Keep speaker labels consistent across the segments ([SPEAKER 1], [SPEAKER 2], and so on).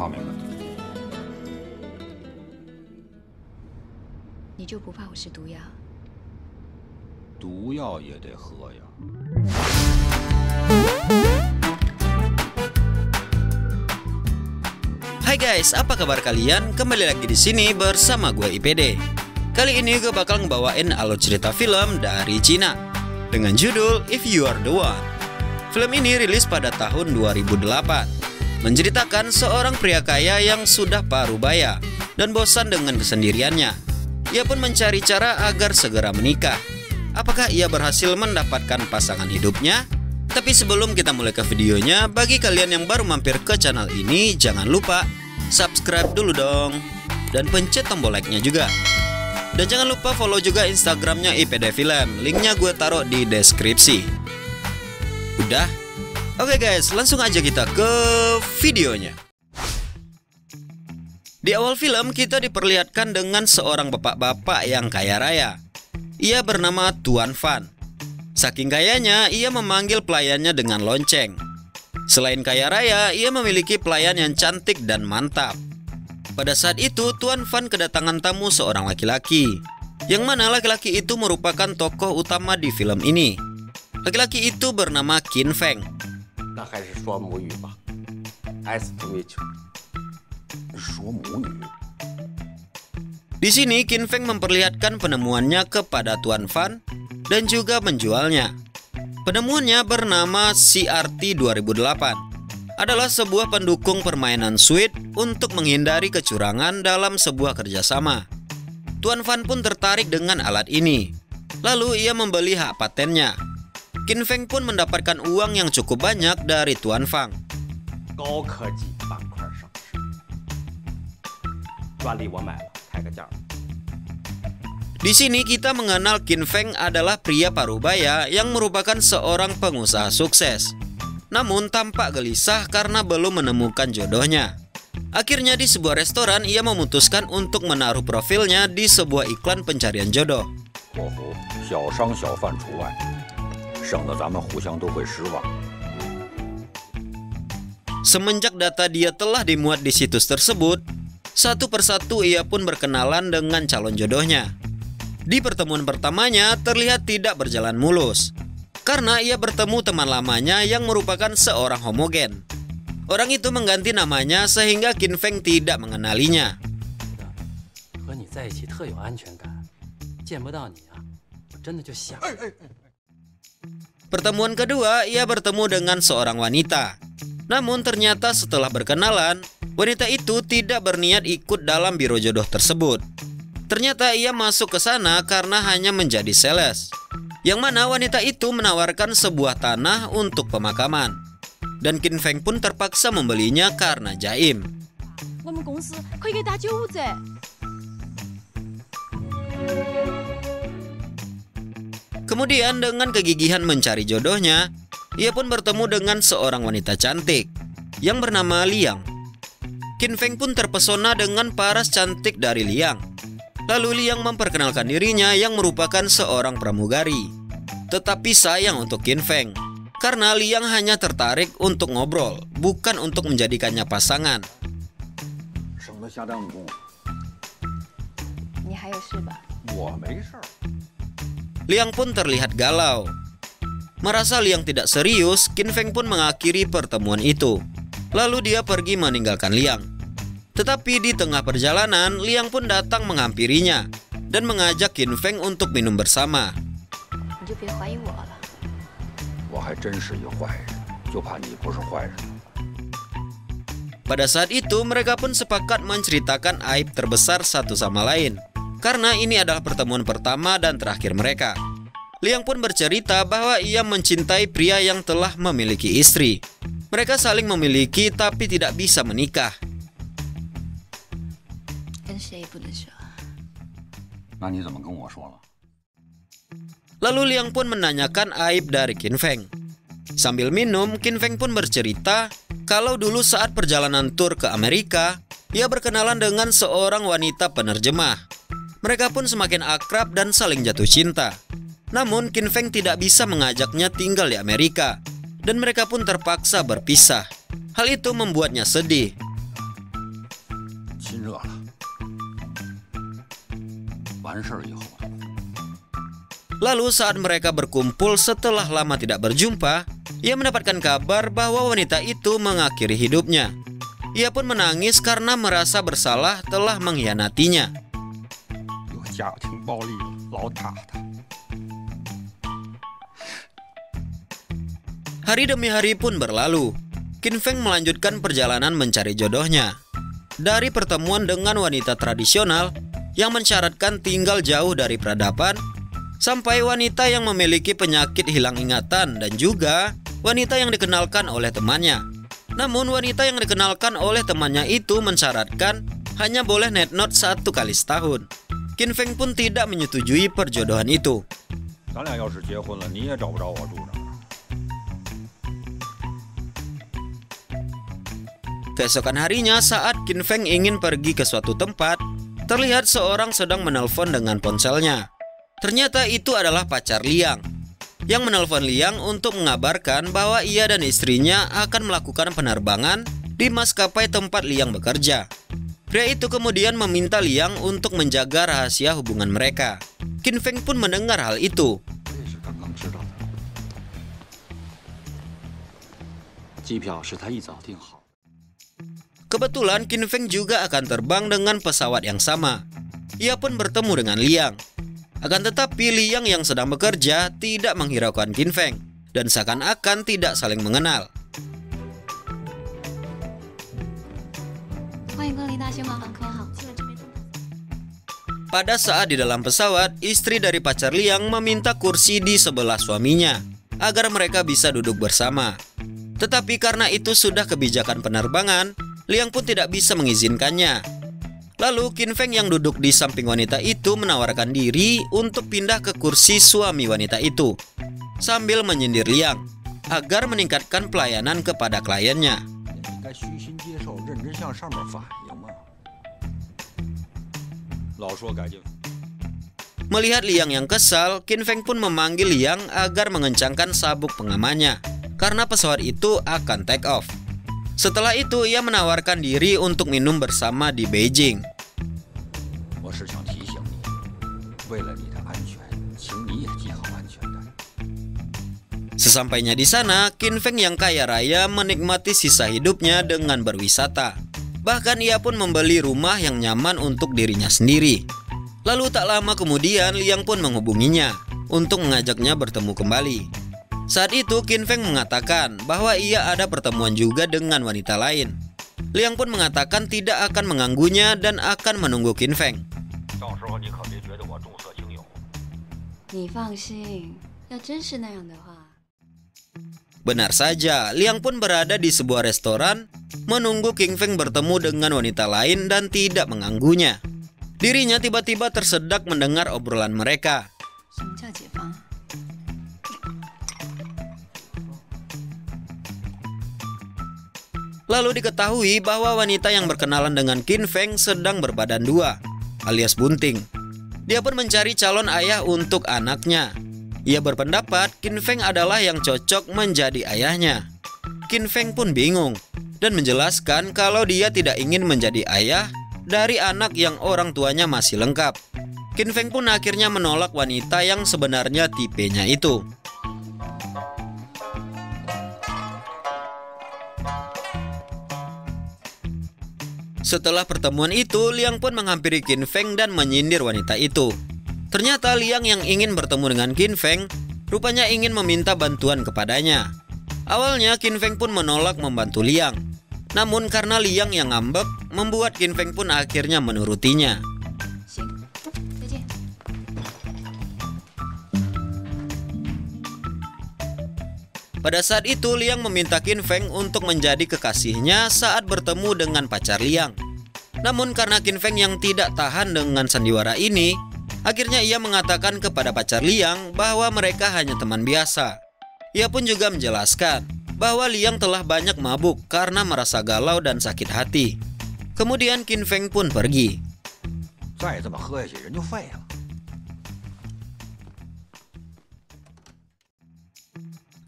[SPEAKER 1] 发明的。
[SPEAKER 2] 你就不怕我是毒药？
[SPEAKER 1] 毒药也得喝呀。
[SPEAKER 3] Hai guys, apa kabar kalian? Kembali lagi di sini bersama gue IPD. Kali ini gue bakal ngebawain alur cerita film dari Cina dengan judul If You Are The One. Film ini rilis pada tahun 2008, menceritakan seorang pria kaya yang sudah parubaya dan bosan dengan kesendiriannya. Ia pun mencari cara agar segera menikah. Apakah ia berhasil mendapatkan pasangan hidupnya? Tapi sebelum kita mulai ke videonya, bagi kalian yang baru mampir ke channel ini, jangan lupa subscribe dulu dong, dan pencet tombol like-nya juga. Dan jangan lupa follow juga Instagramnya IPD Film, linknya gue taruh di deskripsi. Udah? Oke guys, langsung aja kita ke videonya. Di awal film kita diperlihatkan dengan seorang bapak-bapak yang kaya raya. Ia bernama Tuan Fan. Saking kayanya, ia memanggil pelayannya dengan lonceng. Selain kaya raya, ia memiliki pelayan yang cantik dan mantap. Pada saat itu, Tuan Fan kedatangan tamu seorang laki-laki, yang mana laki-laki itu merupakan tokoh utama di film ini. Laki-laki itu bernama Qin Feng. Di sini Qin Feng memperlihatkan penemuannya kepada Tuan Fan dan juga menjualnya. Penemuannya bernama CRT 2008. Adalah sebuah pendukung permainan Switch untuk menghindari kecurangan dalam sebuah kerjasama. Tuan Fan pun tertarik dengan alat ini. Lalu ia membeli hak patennya. Qin Feng pun mendapatkan uang yang cukup banyak dari Tuan Fang. Di sini kita mengenal Qin Feng adalah pria parubaya yang merupakan seorang pengusaha sukses. Namun tampak gelisah karena belum menemukan jodohnya. Akhirnya di sebuah restoran ia memutuskan untuk menaruh profilnya di sebuah iklan pencarian jodoh. Semenjak data dia telah dimuat di situs tersebut, satu persatu ia pun berkenalan dengan calon jodohnya. Di pertemuan pertamanya terlihat tidak berjalan mulus, karena ia bertemu teman lamanya yang merupakan seorang homogen. Orang itu mengganti namanya sehingga Qin Feng tidak mengenalinya. Pertemuan kedua, ia bertemu dengan seorang wanita. Namun ternyata setelah berkenalan, wanita itu tidak berniat ikut dalam biro jodoh tersebut. Ternyata ia masuk ke sana karena hanya menjadi sales, yang mana wanita itu menawarkan sebuah tanah untuk pemakaman. Dan Qin Feng pun terpaksa membelinya karena jaim. Kemudian dengan kegigihan mencari jodohnya, ia pun bertemu dengan seorang wanita cantik yang bernama Liang. Qin Feng pun terpesona dengan paras cantik dari Liang. Lalu Liang memperkenalkan dirinya yang merupakan seorang pramugari. Tetapi sayang untuk Qin Feng, karena Liang hanya tertarik untuk ngobrol, bukan untuk menjadikannya pasangan. Liang pun terlihat galau. Merasa Liang tidak serius, Qin Feng pun mengakhiri pertemuan itu. Lalu dia pergi meninggalkan Liang. Tetapi di tengah perjalanan, Liang pun datang menghampirinya dan mengajak Qin Feng untuk minum bersama. Pada saat itu, mereka pun sepakat menceritakan aib terbesar satu sama lain, karena ini adalah pertemuan pertama dan terakhir mereka. Liang pun bercerita bahwa ia mencintai pria yang telah memiliki istri. Mereka saling memiliki tapi tidak bisa menikah. Lalu Liang pun menanyakan aib dari Qin Feng. Sambil minum, Qin Feng pun bercerita kalau dulu saat perjalanan tur ke Amerika, ia berkenalan dengan seorang wanita penerjemah. Mereka pun semakin akrab dan saling jatuh cinta. Namun Qin Feng tidak bisa mengajaknya tinggal di Amerika, dan mereka pun terpaksa berpisah. Hal itu membuatnya sedih.
[SPEAKER 1] 心热了，完事儿以后。
[SPEAKER 3] Lalu saat mereka berkumpul setelah lama tidak berjumpa, ia mendapatkan kabar bahwa wanita itu mengakhiri hidupnya. Ia pun menangis karena merasa bersalah telah mengkhianatinya. Hari demi hari pun berlalu. Qin Feng melanjutkan perjalanan mencari jodohnya. Dari pertemuan dengan wanita tradisional yang mensyaratkan tinggal jauh dari peradaban, sampai wanita yang memiliki penyakit hilang ingatan dan juga wanita yang dikenalkan oleh temannya. Namun wanita yang dikenalkan oleh temannya itu mensyaratkan hanya boleh netnot 1 kali setahun. Qin Feng pun tidak menyetujui perjodohan itu. Keesokan harinya saat Qin Feng ingin pergi ke suatu tempat, terlihat seorang sedang menelpon dengan ponselnya. Ternyata itu adalah pacar Liang yang menelpon Liang untuk mengabarkan bahwa ia dan istrinya akan melakukan penerbangan di maskapai tempat Liang bekerja. Pria itu kemudian meminta Liang untuk menjaga rahasia hubungan mereka. Qin Feng pun mendengar hal itu. Kebetulan Qin Feng juga akan terbang dengan pesawat yang sama. Ia pun bertemu dengan Liang. Akan tetapi Liang yang sedang bekerja tidak menghiraukan Qin Feng dan seakan-akan tidak saling mengenal. Pada saat di dalam pesawat, istri dari pacar Liang meminta kursi di sebelah suaminya agar mereka bisa duduk bersama. Tetapi karena itu sudah kebijakan penerbangan, Liang pun tidak bisa mengizinkannya. Lalu Qin Feng yang duduk di samping wanita itu menawarkan diri untuk pindah ke kursi suami wanita itu, sambil menyindir Liang agar meningkatkan pelayanan kepada kliennya. Melihat Liang yang kesal, Qin Feng pun memanggil Liang agar mengencangkan sabuk pengamannya karena pesawat itu akan take off. Setelah itu ia menawarkan diri untuk minum bersama di Beijing. Sesampainya di sana, Qin Feng yang kaya raya menikmati sisa hidupnya dengan berwisata. Bahkan ia pun membeli rumah yang nyaman untuk dirinya sendiri. Lalu tak lama kemudian Liang pun menghubunginya untuk mengajaknya bertemu kembali. Saat itu Qin Feng mengatakan bahwa ia ada pertemuan juga dengan wanita lain. Liang pun mengatakan tidak akan mengganggunya dan akan menunggu Qin Feng. Benar saja, Liang pun berada di sebuah restoran menunggu Qin Feng bertemu dengan wanita lain dan tidak mengganggunya. Dirinya tiba-tiba tersedak mendengar obrolan mereka. Lalu diketahui bahwa wanita yang berkenalan dengan Qin Feng sedang berbadan dua, alias bunting. Dia pun mencari calon ayah untuk anaknya. Ia berpendapat Qin Feng adalah yang cocok menjadi ayahnya. Qin Feng pun bingung dan menjelaskan kalau dia tidak ingin menjadi ayah dari anak yang orang tuanya masih lengkap. Qin Feng pun akhirnya menolak wanita yang sebenarnya tipenya itu. Setelah pertemuan itu, Liang pun menghampiri Qin Feng dan menyindir wanita itu. Ternyata Liang yang ingin bertemu dengan Qin Feng rupanya ingin meminta bantuan kepadanya. Awalnya Qin Feng pun menolak membantu Liang. Namun karena Liang yang ngambek, membuat Qin Feng pun akhirnya menurutinya. Pada saat itu Liang meminta Qin Feng untuk menjadi kekasihnya saat bertemu dengan pacar Liang. Namun karena Qin Feng yang tidak tahan dengan sandiwara ini, akhirnya ia mengatakan kepada pacar Liang bahwa mereka hanya teman biasa. Ia pun juga menjelaskan bahwa Liang telah banyak mabuk karena merasa galau dan sakit hati. Kemudian Qin Feng pun pergi.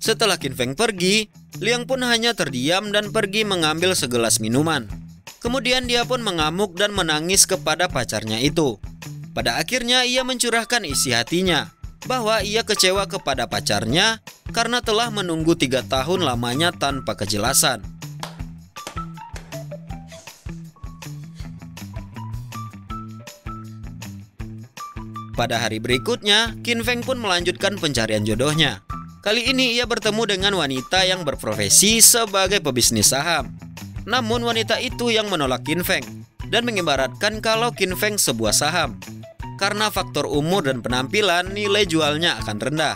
[SPEAKER 3] Setelah Qin Feng pergi, Liang pun hanya terdiam dan pergi mengambil segelas minuman. Kemudian dia pun mengamuk dan menangis kepada pacarnya itu. Pada akhirnya ia mencurahkan isi hatinya bahwa ia kecewa kepada pacarnya karena telah menunggu 3 tahun lamanya tanpa kejelasan. Pada hari berikutnya, Qin Feng pun melanjutkan pencarian jodohnya. Kali ini ia bertemu dengan wanita yang berprofesi sebagai pebisnis saham. Namun wanita itu yang menolak Qin Feng dan mengibaratkan kalau Qin Feng sebuah saham. Karena faktor umur dan penampilan, nilai jualnya akan rendah.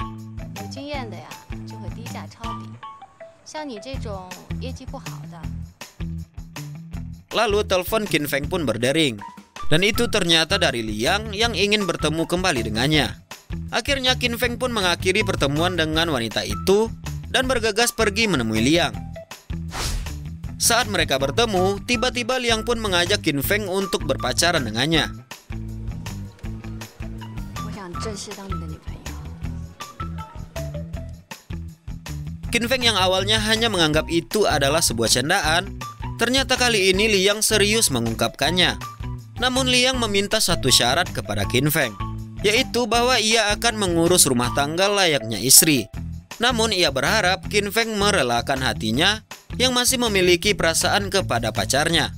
[SPEAKER 3] Lalu telepon Qin Feng pun berdering. Dan itu ternyata dari Liang yang ingin bertemu kembali dengannya. Akhirnya Qin Feng pun mengakhiri pertemuan dengan wanita itu dan bergegas pergi menemui Liang. Saat mereka bertemu, tiba-tiba Liang pun mengajak Qin Feng untuk berpacaran dengannya. Qin Feng yang awalnya hanya menganggap itu adalah sebuah candaan, ternyata kali ini Liang serius mengungkapkannya. Namun Liang meminta satu syarat kepada Qin Feng, yaitu bahwa ia akan mengurus rumah tangga layaknya istri. Namun ia berharap Qin Feng merelakan hatinya yang masih memiliki perasaan kepada pacarnya.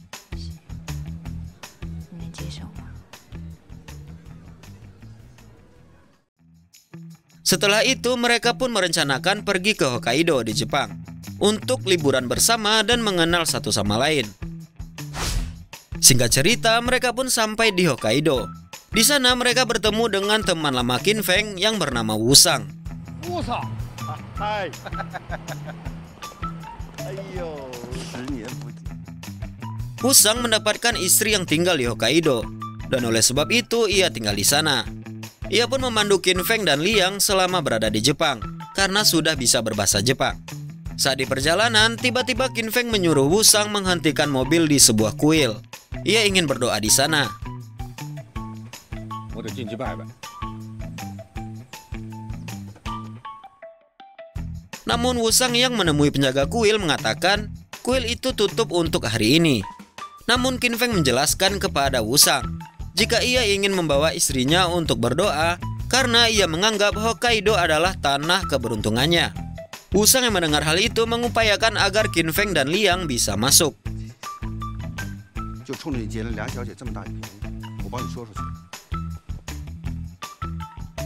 [SPEAKER 3] Setelah itu mereka pun merencanakan pergi ke Hokkaido di Jepang untuk liburan bersama dan mengenal satu sama lain. Singkat cerita, mereka pun sampai di Hokkaido. Di sana mereka bertemu dengan teman lama Qin Feng yang bernama Wusang.
[SPEAKER 1] Hai.
[SPEAKER 3] Wusang mendapatkan istri yang tinggal di Hokkaido, dan oleh sebab itu ia tinggal di sana. Ia pun memandu Qin Feng dan Liang selama berada di Jepang, karena sudah bisa berbahasa Jepang. Saat di perjalanan, tiba-tiba Qin Feng menyuruh Wusang menghentikan mobil di sebuah kuil. Ia ingin berdoa di sana. Namun Wusang yang menemui penjaga kuil mengatakan kuil itu tutup untuk hari ini. Namun Qin Feng menjelaskan kepada Wusang jika ia ingin membawa istrinya untuk berdoa karena ia menganggap Hokkaido adalah tanah keberuntungannya. Wusang yang mendengar hal itu mengupayakan agar Qin Feng dan Liang bisa masuk.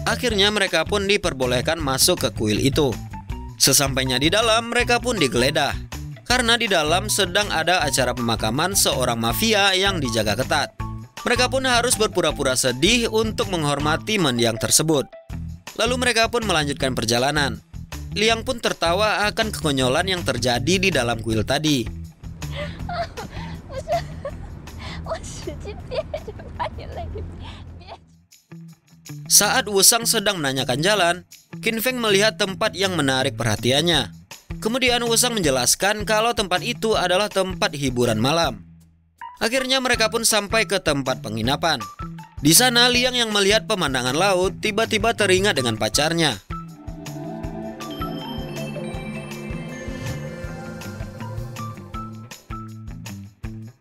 [SPEAKER 3] Akhirnya mereka pun diperbolehkan masuk ke kuil itu. Sesampainya di dalam, mereka pun digeledah karena di dalam sedang ada acara pemakaman seorang mafia yang dijaga ketat. Mereka pun harus berpura-pura sedih untuk menghormati mendiang tersebut. Lalu mereka pun melanjutkan perjalanan. Liang pun tertawa akan kekonyolan yang terjadi di dalam kuil tadi. Saat Wusang sedang menanyakan jalan, Qin Feng melihat tempat yang menarik perhatiannya. Kemudian Wusang menjelaskan kalau tempat itu adalah tempat hiburan malam. Akhirnya mereka pun sampai ke tempat penginapan. Di sana Liang yang melihat pemandangan laut tiba-tiba teringat dengan pacarnya.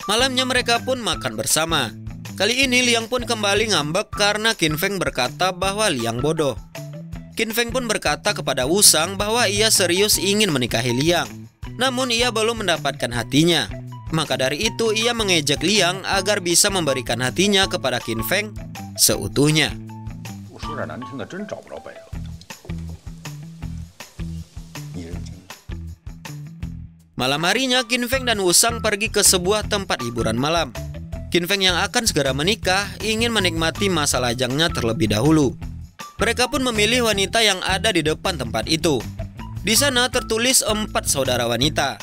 [SPEAKER 3] Malamnya mereka pun makan bersama. Kali ini Liang pun kembali ngambek karena Qin Feng berkata bahwa Liang bodoh. Qin Feng pun berkata kepada Wusang bahwa ia serius ingin menikahi Liang, namun ia belum mendapatkan hatinya. Maka dari itu ia mengejek Liang agar bisa memberikan hatinya kepada Qin Feng seutuhnya. Malam harinya Qin Feng dan Wusang pergi ke sebuah tempat hiburan malam. Qin Feng yang akan segera menikah ingin menikmati masa lajangnya terlebih dahulu. Mereka pun memilih wanita yang ada di depan tempat itu. Di sana tertulis 4 saudara wanita.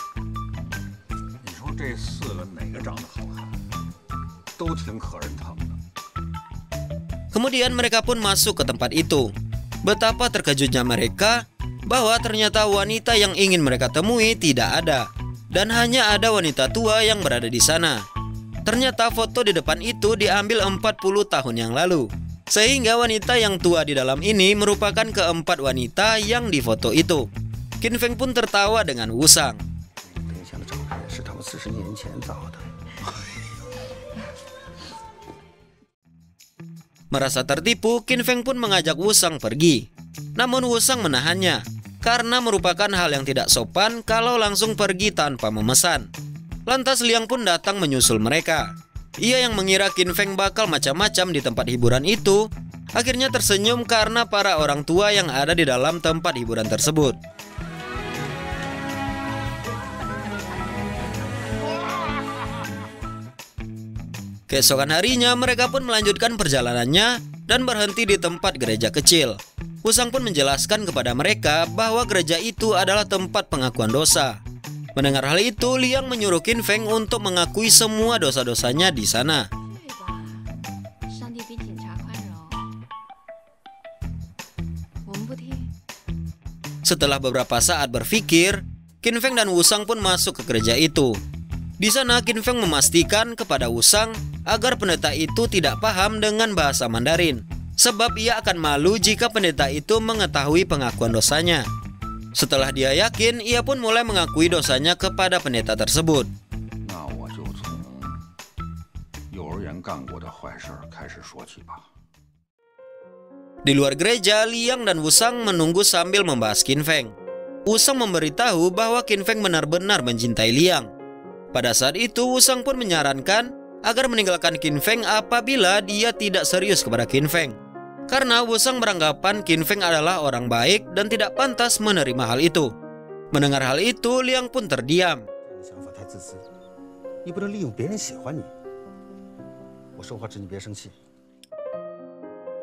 [SPEAKER 3] Kemudian mereka pun masuk ke tempat itu. Betapa terkejutnya mereka bahwa ternyata wanita yang ingin mereka temui tidak ada, dan hanya ada wanita tua yang berada di sana. Ternyata foto di depan itu diambil 40 tahun yang lalu. Sehingga wanita yang tua di dalam ini merupakan keempat wanita yang difoto itu. Qin Feng pun tertawa dengan Wusang. Merasa tertipu, Qin Feng pun mengajak Wusang pergi. Namun Wusang menahannya, karena merupakan hal yang tidak sopan kalau langsung pergi tanpa memesan. Lantas Liang pun datang menyusul mereka. Ia yang mengira Qin Feng bakal macam-macam di tempat hiburan itu, akhirnya tersenyum karena para orang tua yang ada di dalam tempat hiburan tersebut. Keesokan harinya mereka pun melanjutkan perjalanannya dan berhenti di tempat gereja kecil. Wusang pun menjelaskan kepada mereka bahwa gereja itu adalah tempat pengakuan dosa. Mendengar hal itu, Liang menyuruh Qin Feng untuk mengakui semua dosa-dosanya di sana. Setelah beberapa saat berpikir, Qin Feng dan Wusang pun masuk ke gereja itu. Di sana Qin Feng memastikan kepada Wusang agar pendeta itu tidak paham dengan bahasa Mandarin, sebab ia akan malu jika pendeta itu mengetahui pengakuan dosanya. Setelah dia yakin, ia pun mulai mengakui dosanya kepada pendeta tersebut. Di luar gereja, Liang dan Wusang menunggu sambil membahas Qin Feng. Wusang memberitahu bahwa Qin Feng benar-benar mencintai Liang. Pada saat itu, Wusang pun menyarankan agar meninggalkan Qin Feng apabila dia tidak serius kepada Qin Feng. Karena Wusang beranggapan Qin Feng adalah orang baik dan tidak pantas menerima hal itu. Mendengar hal itu, Liang pun terdiam.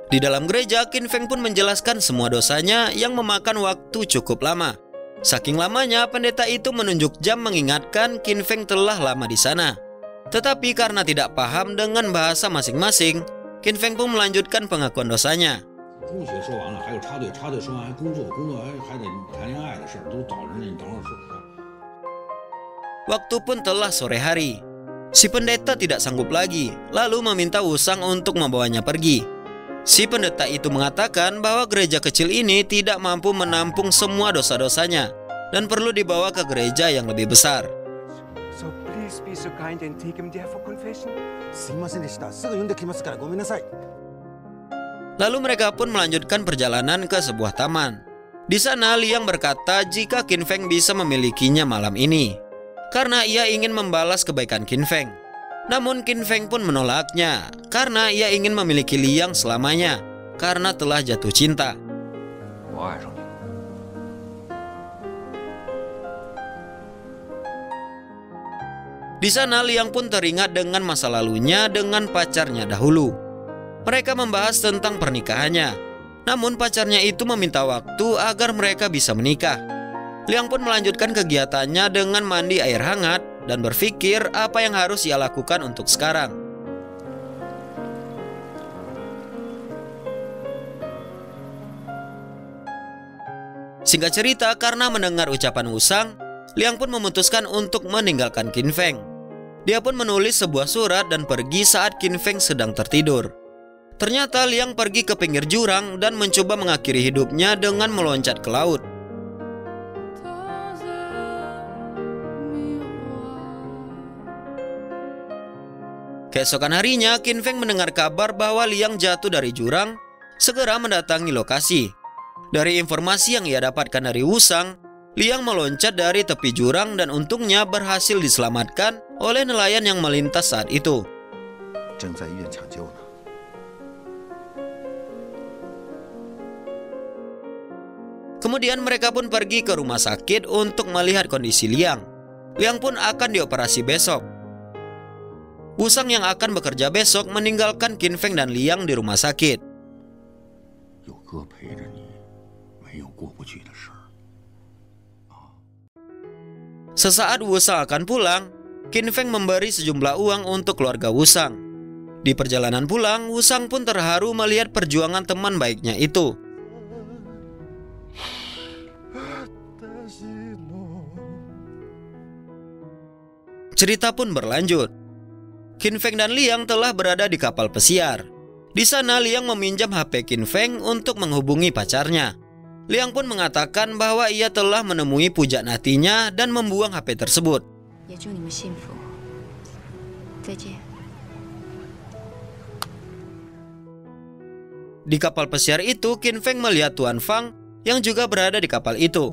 [SPEAKER 3] Di dalam gereja, Qin Feng pun menjelaskan semua dosanya yang memakan waktu cukup lama. Saking lamanya, pendeta itu menunjuk jam mengingatkan Qin Feng telah lama di sana. Tetapi karena tidak paham dengan bahasa masing-masing, Qin Feng pun melanjutkan pengakuan dosanya. Waktu pun telah sore hari. Si pendeta tidak sanggup lagi, lalu meminta Wusang untuk membawanya pergi. Si pendeta itu mengatakan bahwa gereja kecil ini tidak mampu menampung semua dosa-dosanya dan perlu dibawa ke gereja yang lebih besar. Lalu mereka pun melanjutkan perjalanan ke sebuah taman. Di sana Liang berkata jika Qin Feng bisa memilikinya malam ini, karena ia ingin membalas kebaikan Qin Feng. Namun Qin Feng pun menolaknya karena ia ingin memiliki Liang selamanya karena telah jatuh cinta. Di sana Liang pun teringat dengan masa lalunya dengan pacarnya dahulu. Mereka membahas tentang pernikahannya. Namun pacarnya itu meminta waktu agar mereka bisa menikah. Liang pun melanjutkan kegiatannya dengan mandi air hangat dan berpikir apa yang harus ia lakukan untuk sekarang. Singkat cerita, karena mendengar ucapan Wusang, Liang pun memutuskan untuk meninggalkan Qin Feng. Dia pun menulis sebuah surat dan pergi saat Qin Feng sedang tertidur. Ternyata Liang pergi ke pinggir jurang dan mencoba mengakhiri hidupnya dengan meloncat ke laut. Keesokan harinya, Qin Feng mendengar kabar bahwa Liang jatuh dari jurang, segera mendatangi lokasi. Dari informasi yang ia dapatkan dari Wusang, Liang meloncat dari tepi jurang dan untungnya berhasil diselamatkan oleh nelayan yang melintas saat itu. Kemudian mereka pun pergi ke rumah sakit untuk melihat kondisi Liang. Liang pun akan dioperasi besok. Wusang yang akan bekerja besok meninggalkan Qin Feng dan Liang di rumah sakit. Sesaat Wusang akan pulang, Qin Feng memberi sejumlah uang untuk keluarga Wusang. Di perjalanan pulang, Wusang pun terharu melihat perjuangan teman baiknya itu. Cerita pun berlanjut. Qin Feng dan Liang telah berada di kapal pesiar. Di sana Liang meminjam HP Qin Feng untuk menghubungi pacarnya. Liang pun mengatakan bahwa ia telah menemui pujaan hatinya dan membuang HP tersebut. Di kapal pesiar itu, Qin Feng melihat Tuan Fang yang juga berada di kapal itu.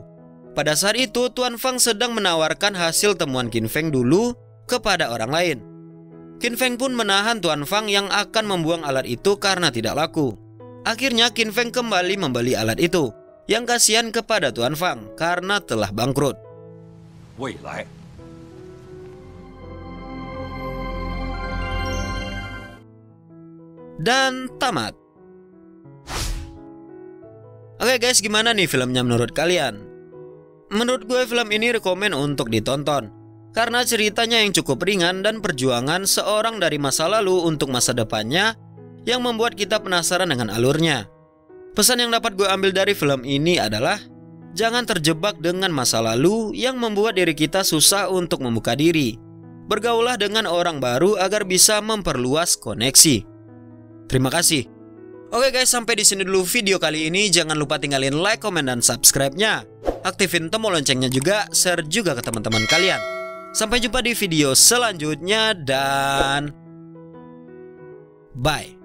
[SPEAKER 3] Pada saat itu, Tuan Fang sedang menawarkan hasil temuan Qin Feng dulu kepada orang lain. Qin Feng pun menahan Tuan Fang yang akan membuang alat itu karena tidak laku. Akhirnya Qin Feng kembali membeli alat itu, yang kasihan kepada Tuan Fang karena telah bangkrut. Dan tamat. Oke guys, gimana nih filmnya menurut kalian? Menurut gue film ini rekomen untuk ditonton karena ceritanya yang cukup ringan dan perjuangan seorang dari masa lalu untuk masa depannya yang membuat kita penasaran dengan alurnya. Pesan yang dapat gue ambil dari film ini adalah jangan terjebak dengan masa lalu yang membuat diri kita susah untuk membuka diri. Bergaulah dengan orang baru agar bisa memperluas koneksi. Terima kasih. Oke guys, sampai di sini dulu video kali ini. Jangan lupa tinggalin like, komen, dan subscribe-nya. Aktifin tombol loncengnya juga, share juga ke teman-teman kalian. Sampai jumpa di video selanjutnya dan bye.